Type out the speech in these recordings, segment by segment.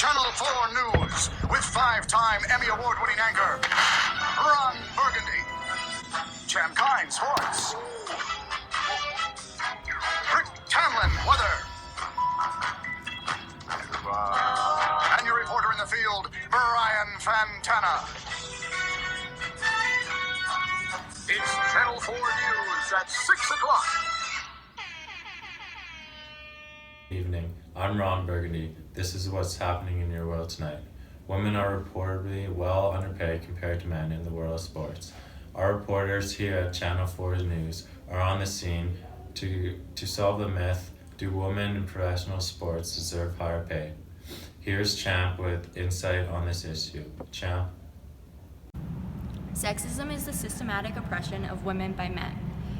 Channel 4 News with 5-time Emmy Award-winning anchor Ron Burgundy. Champ Kine Sports. Rick Tamlin Weather. And your reporter in the field, Brian Fantana. It's Channel 4 News at 6 o'clock. Good evening. I'm Ron Burgundy. This is what's happening in your world tonight. Women are reportedly well underpaid compared to men in the world of sports. Our reporters here at Channel 4 News are on the scene to solve the myth, do women in professional sports deserve higher pay? Here's Champ with insight on this issue. Champ? Sexism is the systematic oppression of women by men.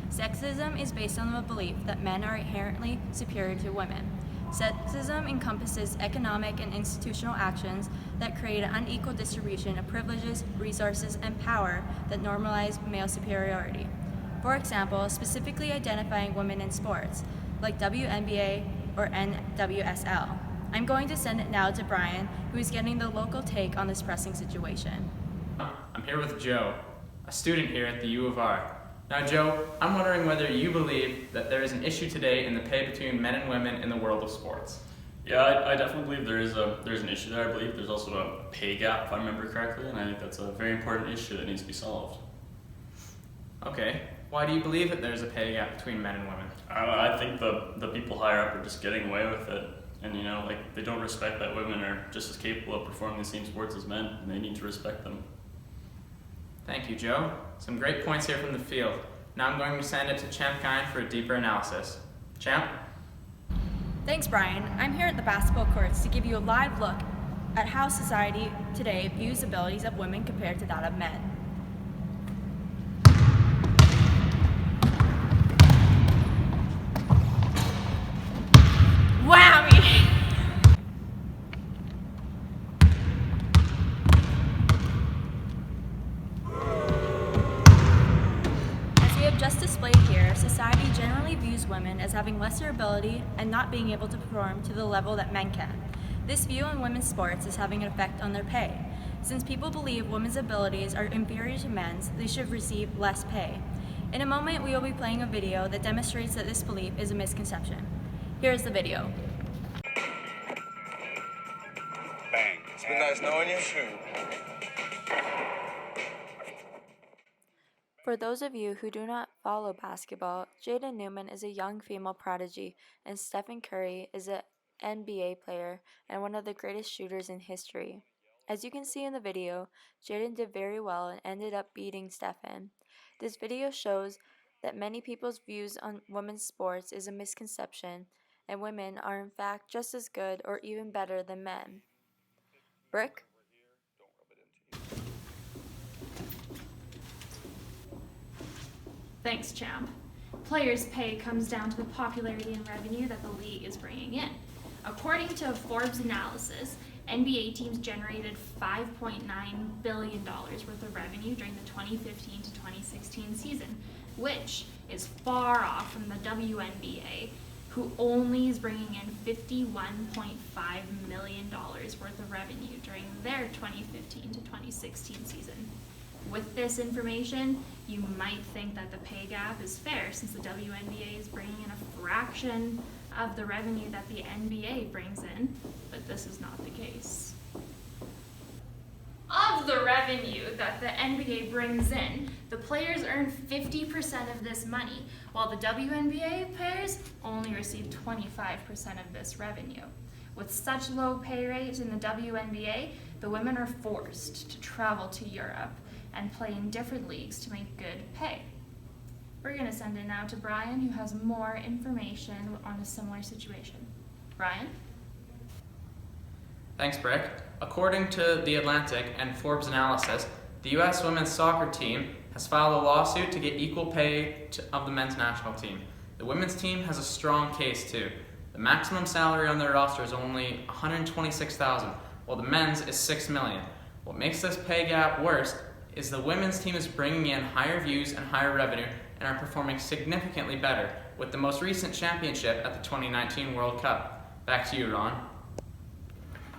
Sexism is based on the belief that men are inherently superior to women. Sexism encompasses economic and institutional actions that create an unequal distribution of privileges, resources, and power that normalize male superiority. For example, specifically identifying women in sports, like WNBA or NWSL. I'm going to send it now to Brian, who is getting the local take on this pressing situation. I'm here with Joe, a student here at the U of R. Now Joe, I'm wondering whether you believe that there is an issue today in the pay between men and women in the world of sports. Yeah, I definitely believe there's an issue there. I believe there's also a pay gap, if I remember correctly, and I think that's a very important issue that needs to be solved. Okay, why do you believe that there's a pay gap between men and women? I think the people higher up are just getting away with it, and they don't respect that women are just as capable of performing the same sports as men, and they need to respect them. Thank you, Joe. Some great points here from the field. Now I'm going to send it to Champ Kine for a deeper analysis. Champ? Thanks, Brian. I'm here at the basketball courts to give you a live look at how society today views the abilities of women compared to that of men. Whammy! Just displayed here, society generally views women as having lesser ability and not being able to perform to the level that men can. This view on women's sports is having an effect on their pay. Since people believe women's abilities are inferior to men's, they should receive less pay. In a moment, we will be playing a video that demonstrates that this belief is a misconception. Here's the video. Bang. It's been nice knowing you. For those of you who do not follow basketball, Jaden Newman is a young female prodigy, and Stephen Curry is an NBA player and one of the greatest shooters in history. As you can see in the video, Jaden did very well and ended up beating Stephen. This video shows that many people's views on women's sports is a misconception, and women are in fact just as good or even better than men. Brick? Thanks, Champ. Players' pay comes down to the popularity and revenue that the league is bringing in. According to Forbes analysis, NBA teams generated $5.9 billion worth of revenue during the 2015 to 2016 season, which is far off from the WNBA, who only is bringing in $51.5 million worth of revenue during their 2015 to 2016 season. With this information, you might think that the pay gap is fair since the WNBA is bringing in a fraction of the revenue that the NBA brings in, but this is not the case. Of the revenue that the NBA brings in, the players earn 50% of this money, while the WNBA players only receive 25% of this revenue. With such low pay rates in the WNBA, the women are forced to travel to Europe and play in different leagues to make good pay. We're going to send it now to Brian, who has more information on a similar situation. Brian? Thanks, Brick. According to The Atlantic and Forbes analysis, the U.S. women's soccer team has filed a lawsuit to get equal pay of the men's national team. The women's team has a strong case too. The maximum salary on their roster is only $126,000, while the men's is $6 million. What makes this pay gap worse is the women's team is bringing in higher views and higher revenue and are performing significantly better with the most recent championship at the 2019 World Cup. Back to you, Ron.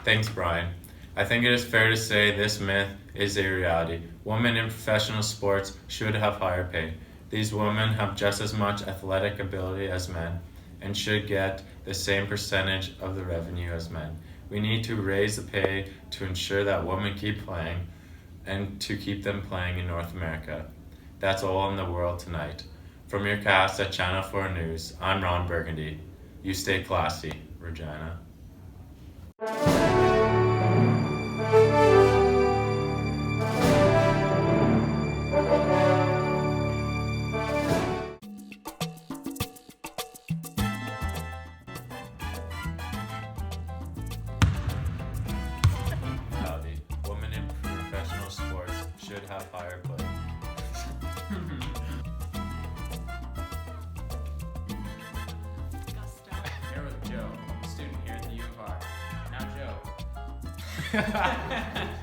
Thanks, Brian. I think it is fair to say this myth is a reality. Women in professional sports should have higher pay. These women have just as much athletic ability as men and should get the same percentage of the revenue as men. We need to raise the pay to ensure that women keep playing and to keep them playing in North America. That's all in the world tonight. From your cast at Channel 4 News, I'm Ron Burgundy. You stay classy, Regina. Howdy. Women in professional sports should have higher pay. Here with Joe, student here at the U of R. Now, Joe.